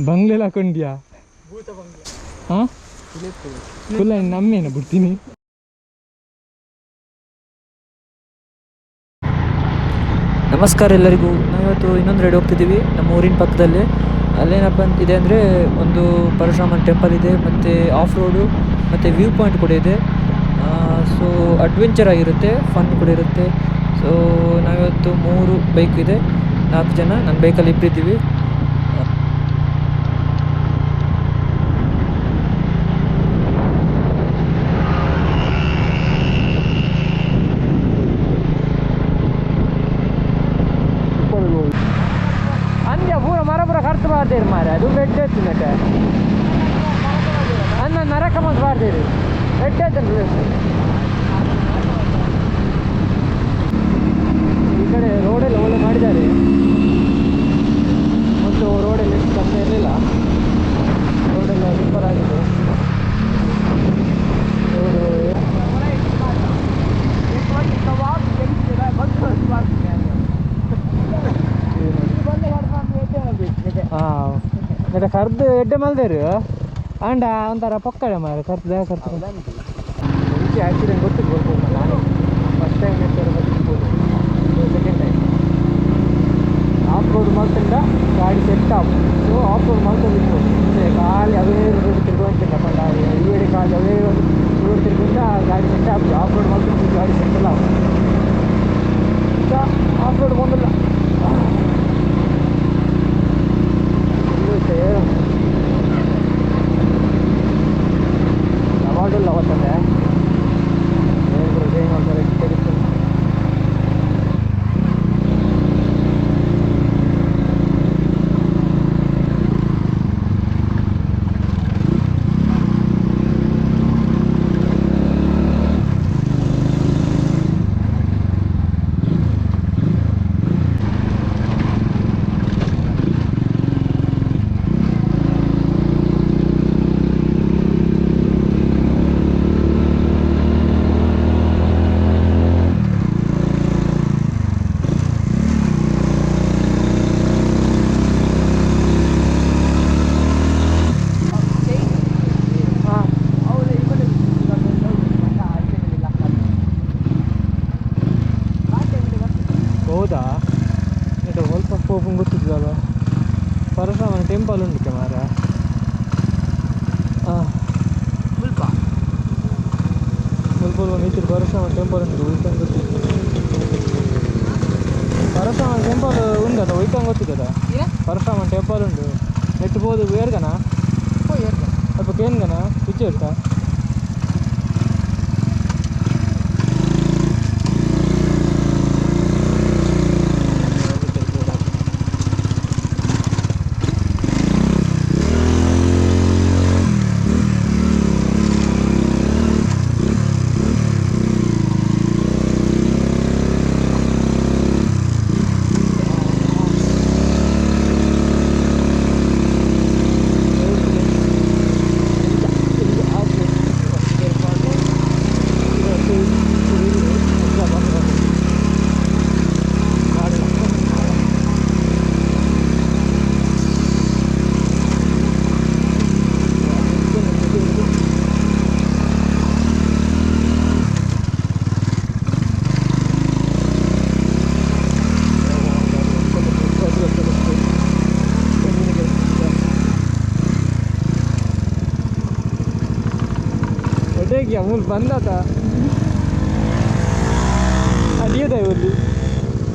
ಬಂಗ್ಲೆಲ್ಲ ಹಾಕೊಂಡ್ಯಾ? ಹಾಂ, ಫುಲ್ಲ ನಮ್ಮೇನ ಬಿಡ್ತೀನಿ. ನಮಸ್ಕಾರ ಎಲ್ಲರಿಗೂ. ನಾವಿವತ್ತು ಇನ್ನೊಂದು ರೈಡ್ ಹೋಗ್ತಿದ್ದೀವಿ ನಮ್ಮ ಊರಿನ ಪಕ್ಕದಲ್ಲಿ. ಅಲ್ಲೇನಪ್ಪ ಇದೆ ಅಂದರೆ ಒಂದು ಪರಶುರಾಮನ ಟೆಂಪಲ್ ಇದೆ, ಮತ್ತು ಆಫ್ ರೋಡು ಮತ್ತು ವ್ಯೂ ಪಾಯಿಂಟ್ ಕೂಡ ಇದೆ. ಸೊ ಅಡ್ವೆಂಚರ್ ಆಗಿರುತ್ತೆ, ಫನ್ ಕೂಡ ಇರುತ್ತೆ. ಸೊ ನಾವಿವತ್ತು 3 ಬೈಕ್ ಇದೆ, 4 ಜನ. ನನ್ನ ಬೈಕಲ್ಲಿ ಇಬ್ಬರಿದ್ದೀವಿ. ಅಂದ್ಯ ಪೂರ ಮರ ಪೂರ ಕರ್ತು ಬಾರ್ದೇರಿ ಮಾರೆ, ಅದು ಬೆಡ್ ಎತ್ತಿನಕ್ಕೆ ಅನ್ನ ನರಕ ಮಂತ್ ಬಾರ್ದೇರಿ ಬೆಡ್ ಎತ್ತನ್ ಈ ಕಡೆ ರೋಡೆಲ್ಲ ಒಳ್ಳೆ ಮಾಡಿದ್ದಾರೆ. ಮತ್ತು ರೋಡೆಲ್ಲ ಎಷ್ಟು ಕಷ್ಟ ಇರಲಿಲ್ಲ, ರೋಡೆಲ್ಲ ಸೂಪರ್ ಆಗಿದೆ. ಹಾಂ, ಮತ್ತೆ ಕರ್ದು ಎಡ್ಡೆ ಮಲ್ದೇರು ಅಂಡ ಒಂಥರ ಪಕ್ಕಡೆ ಮಾರ ಕರ್ದು ಮುಂಚೆ ಆಕ್ಸಿಡೆಂಟ್ ಗೊತ್ತಿದ್ದು ಬರ್ಬೋದು. ನಾನು ಫಸ್ಟ್ ಟೈಮ್ ಬರ್ಬೋದು, ಸೆಕೆಂಡ್ ಟೈಮ್ ಆಫ್ ರೋಡ್ ಮಾಡ್ತಿಂದ ಗಾಡಿ set off. So off road ಮಾಡ್ಕೊಂಡಿರ್ಬೋದು ಮುಂಚೆ ಖಾಲಿ ಅವೇ ರೋಡ್ ತಿರ್ಗುವಂತಿಲ್ಲ ಪಂಡ ಈ ಖಾಲಿ ಅವೇ ರೋಡ್ ತಿರ್ಗಿಂದ ಗಾಡಿ ಸೆಟ್ ಆಫ್. ಆಫ್ ರೋಡ್ ಮಾಡ್ಕೊಂಡು ಗಾಡಿ ಸೆಟ್ ಇಲ್ಲ, ಆಫ್ ರೋಡ್ ಬಂದಿಲ್ಲ. ಅವಾಗೆಲ್ಲ ಅವತ್ತಂದೆ ಏನು ಮಾಡ್ತಾರೆ ತೆಗಿತು. ಹೌದಾ, ಇದು ಸ್ವಲ್ಪ ಹೋಗಿ ಗೊತ್ತಿದ್ದಲ್ಲ. ಪರಶುರಾಮನ ಟೆಂಪಲ್ ಉಂಟು ಮಾರ. ಸ್ವಲ್ಪ ಮಿತ್ರ ಪರಶುರಾಮನ ಟೆಂಪಲ್ ಉಂಟು, ಉಯ್ಕಂಗೆ ಗೊತ್ತಿತ್ತು. ಪರಶುರಾಮನ ಟೆಂಪಲ್ ಉಂಟು ಅಥವಾ ಉಯ್ಕಂಗೆ ಗೊತ್ತಿದ್ದದ? ಪರಶುರಾಮನ ಟೆಂಪಲ್ ಉಂಟು ನೆಟ್ಬೋದು. ಏರ್ಗನ ಸ್ವಲ್ಪ ಕೇನ್ಗನ ರುಚಿ ಇರ್ತಾ? क्या मूल बंदा था दिए ಊರಲ್ಲಿ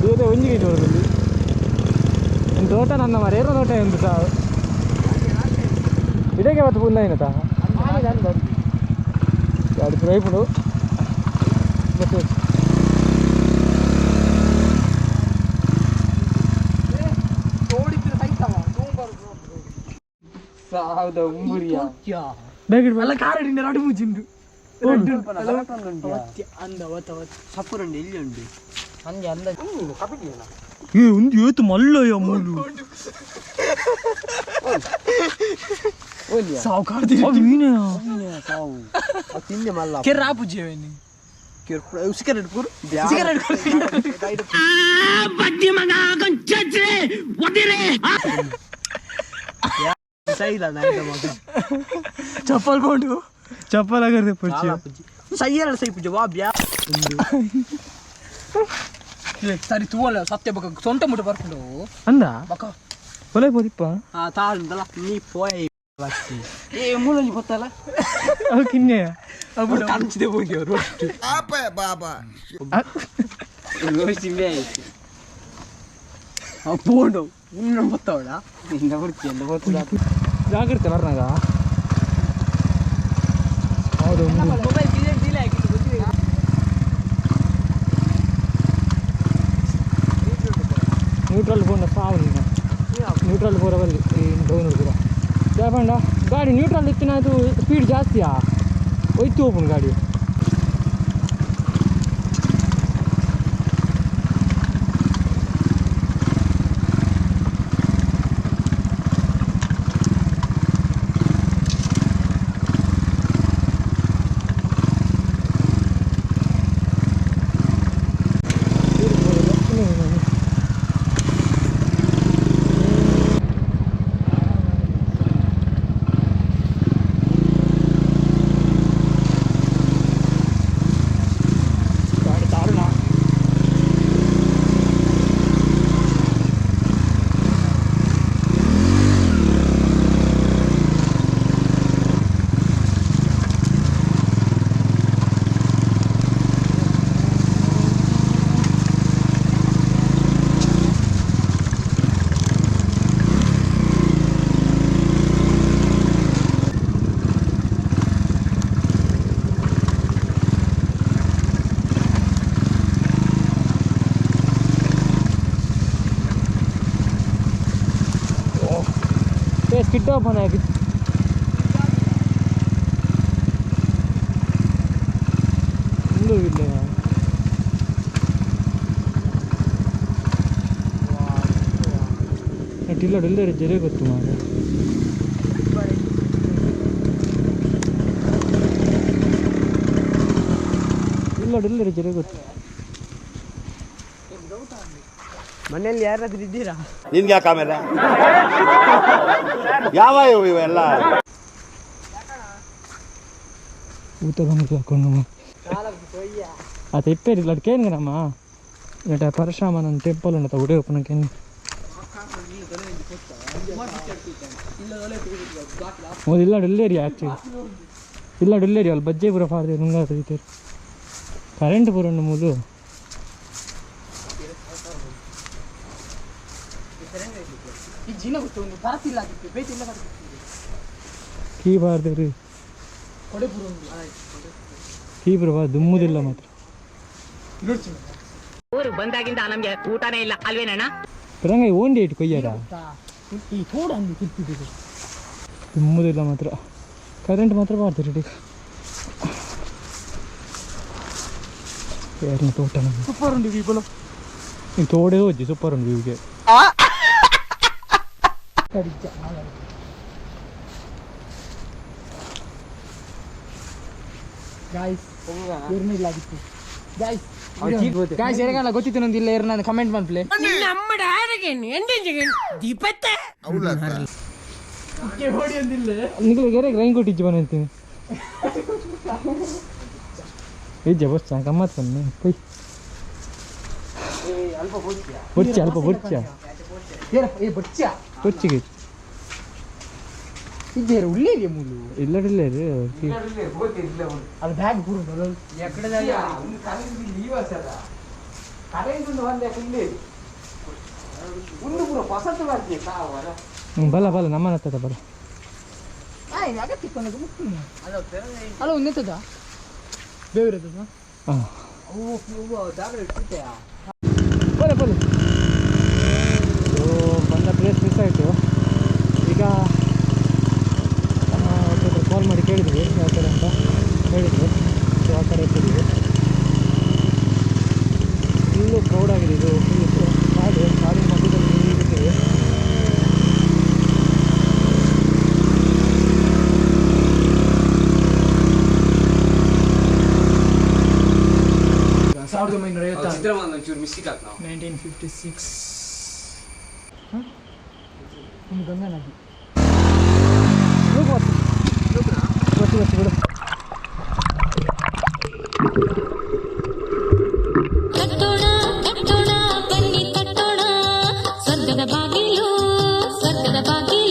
ದಿಯದೆ ಒಂಜಿ ಗೇಟ್ ಹೊರದಲ್ಲಿ ಒಂದು ತೋಟ ನನ್ನ ಮರ ಏರೋ ತೋಟ ಎಂದು ಸಹ ಇದಕ್ಕೆ ಅವತ್ತು ಪುಲ್ಲ ಏನತ್ತ ಗಾಡಿ ಪ್ರೈಪುಡು ಮತ್ತೆ ಸಾವುದ ಉಂಬುರಿಯ ಬೇಕಿಡ್ ಅಲ್ಲ ಕಾರಡಿನ ರಾಡು ಮುಜಿಂದು ಸಪ್ಪುರಂಡಿ ಎಲ್ಲಿ ಉಂಡು ಹಂಗೆ ಅಂದ ಕಪಿಟಿಯಲ್ಲ ಏ ಒಂದು ಏತು ಮಲ್ಲಯ್ಯ ಮೂಲು ಸಾವು ಕಾಡ್ತೀವಿ ನೀನೇ ಸಾವು ತಿಂದೆ ಮಲ್ಲ ಕೆರ್ರಾ ಪೂಜೆವೇನಿ ಸಿಗರೇಟ್ ಪೂರು ಸಿಗರೇಟ್ ಬಡ್ಡಿ ಮಗ ಕೊಂಚೆ ಒದಿರೆ सही था नहीं तो मगर चप्पल बोंडू चप्पल अगर से पूछियो सही है सही पूछो वाह ब्या सरी तू वाला सत्य बक सोंट मुट ಬರ್ಕೊಂಡು ಅಂದ ಬಕ ಹೊಲೆ ಬೋದಿಪ್ಪ ತಾಳಂದಲ್ಲ ನೀ ಪೋಯ್ ಬಸ್ಸಿ ಏ ಮೂಲಂಜಿ ಗೊತ್ತಲ್ಲ ಅವು ಕಿನ್ನೆ ಅವು ತಂಚಿದೆ ಹೋಗಿ ರೋಸ್ಟ್ ಆಪ ಬಾಬಾ ರೋಸ್ಟ್ ಇಲ್ಲೇ ಆ ಬೋಂಡು ಇನ್ನ ಗೊತ್ತವಳ ಇಂದ ಬರ್ತಿ ಅಂತ ಗೊತ್ತದ ಜಾಗ್ರತೆ ಬರ್ನಾಗ ಹೌದು ಮೊಬೈಲ್ ಡಿಲೀಟ್ ಡಿಲೇ ಆಗಿತ್ತು ಗೊತ್ತಿದೆ ನ್ಯೂಟ್ರಲ್ ಬೋಂಡ ಸಾವು ನೀನು ನ್ಯೂಟ್ರಲ್ ಬೋರವಲ್ಲಿ ಡೌನ್ ಕೂಡ ಜಾಪಂಡ ಗಾಡಿ ನ್ಯೂಟ್ರಲ್ ಇತ್ತಿನ ಅದು ಸ್ಪೀಡ್ ಜಾಸ್ತಿಯಾ ಹೋಯ್ತು ಹೋಗ್ಬಿಡು ಗಾಡಿ स्किड ओपन है इल्लू इल्ले टिल्ला डिल्ले जरे ಗೊತ್ತು ಮಾರೆ ಇಲ್ಲ ಡಿಲ್ಲೆ ಜರೆ ಗೊತ್ತು ಮನೆಯಲ್ಲಿ ಯಾರಾದ್ರೂ ಇದ್ದೀರಾ ನಿನ್ಗೆ ಯಾಕೆ ಆಮೇಲೆ ಯಾವ ಇವೆಲ್ಲ ಊಟ ಬಂದು ಹಾಕೊಂಡು ಅದು ಇಪ್ಪೇರಿಲ್ಲ ಅದು ಕೇಂದ್ರಮ್ಮ ಇಟ ಪರಶುರಾಮನ ಟೆಂಪಲ್ ಉಂಟ ಉಡೇ ಒಪ್ಪನಕ್ಕೆ ಇಲ್ಲ ಡೆಲ್ಲೇರಿ ಆ್ಯಕ್ಚುಲಿ ಇಲ್ಲ ಡೆಲ್ಲೇರಿ ಅಲ್ಲಿ ಬಜ್ಜೆ ಪೂರ ಫಾರ್ದೆ ನುಂಗ ತೆಗಿತಾರೆ ಕರೆಂಟ್ ಪೂರ ಉಂಡು ಮೂಲು ಕೀ ಬಾರ್ದೇವ್ರಿ ಕೀ ಬರುವ ದುಮ್ಮುದಿಲ್ಲ ಮಾತ್ರ ಊರು ಬಂದಾಗಿಂದ ನಮ್ಗೆ ಊಟನೇ ಇಲ್ಲ ಅಲ್ವೇನಣ್ಣ ರಂಗ ಓಂಡಿ ಇಟ್ಟು ಕೊಯ್ಯಾರ ದುಮ್ಮುದಿಲ್ಲ ಮಾತ್ರ ಕರೆಂಟ್ ಮಾತ್ರ ಬಾರ್ತೀರಿ ರೆಡಿ ಯಾರನ್ನ ತೋಟ ಸೂಪರ್ ಉಂಡು ವ್ಯೂ ನೀವು ತೋಡೆ ಹೋಗಿ ಸೂಪರ್ ಉಂಡು ವ್ಯೂಗೆ ಗೊತ್ತಿತ್ತು ನಂದಿಲ್ಲ ನಾನು ಕಮೆಂಟ್ ಮಾಡ್ಲೇ ನಿಮಗೆ ರೈನ್ ಕೊಟ್ಟಿಜ್ಜಿ ಬಂತೀನಿ ಇಜ್ಜ ಬೊಚ್ಚ ಗಮ್ಮತ್ ಬನ್ನಿ ಪೊಯ್ ಬೊಚ್ಚ ಅಲ್ಪ ಬೊಚ್ಚ ಬೊಚ್ಚಿಗೆ ಇದ್ದೇರು ಉಳ್ಳೇರಿ ಮೂಲು ಇಲ್ಲಡಿಲ್ಲೇ ರೀ ಅದು ಬ್ಯಾಗ್ ಪೂರ ಎಕಡೆ ಬಲ ಬಲ ನಮ್ಮನ ಹತ್ತದ ಬಲ ಅಲ್ಲ ಒಂದೆತ್ತದ ಬೇವಿರತ್ತದ ಹಾಂ ಬಲೆ ಬಲೆ ಬಂದ ಪ್ಲೇಸ್ ಮಿಸ್ ಆಯಿತು ಈಗ ಕಾಲ್ ಮಾಡಿ ಕೇಳಿದ್ವಿ ಯಾವ ಕಡೆ ಅಂತ ಹೇಳಿದ್ರು ಸೊ ಆ ಕಡೆ ಎತ್ತಿದ್ವಿ ಫುಲ್ಲು ಕ್ರೌಡ್ ಆಗಿದೆ ಇದು ಫುಲ್ ಕಾಡಿನ ಮಧ್ಯದಲ್ಲಿ ನೀರಿದ್ದೀವಿ ಸಾವಿರದ ಒಂಬೈನೂರ 1956 ಗಂಗಾ ನದಿ ಗೊತ್ತು ಬಿಡು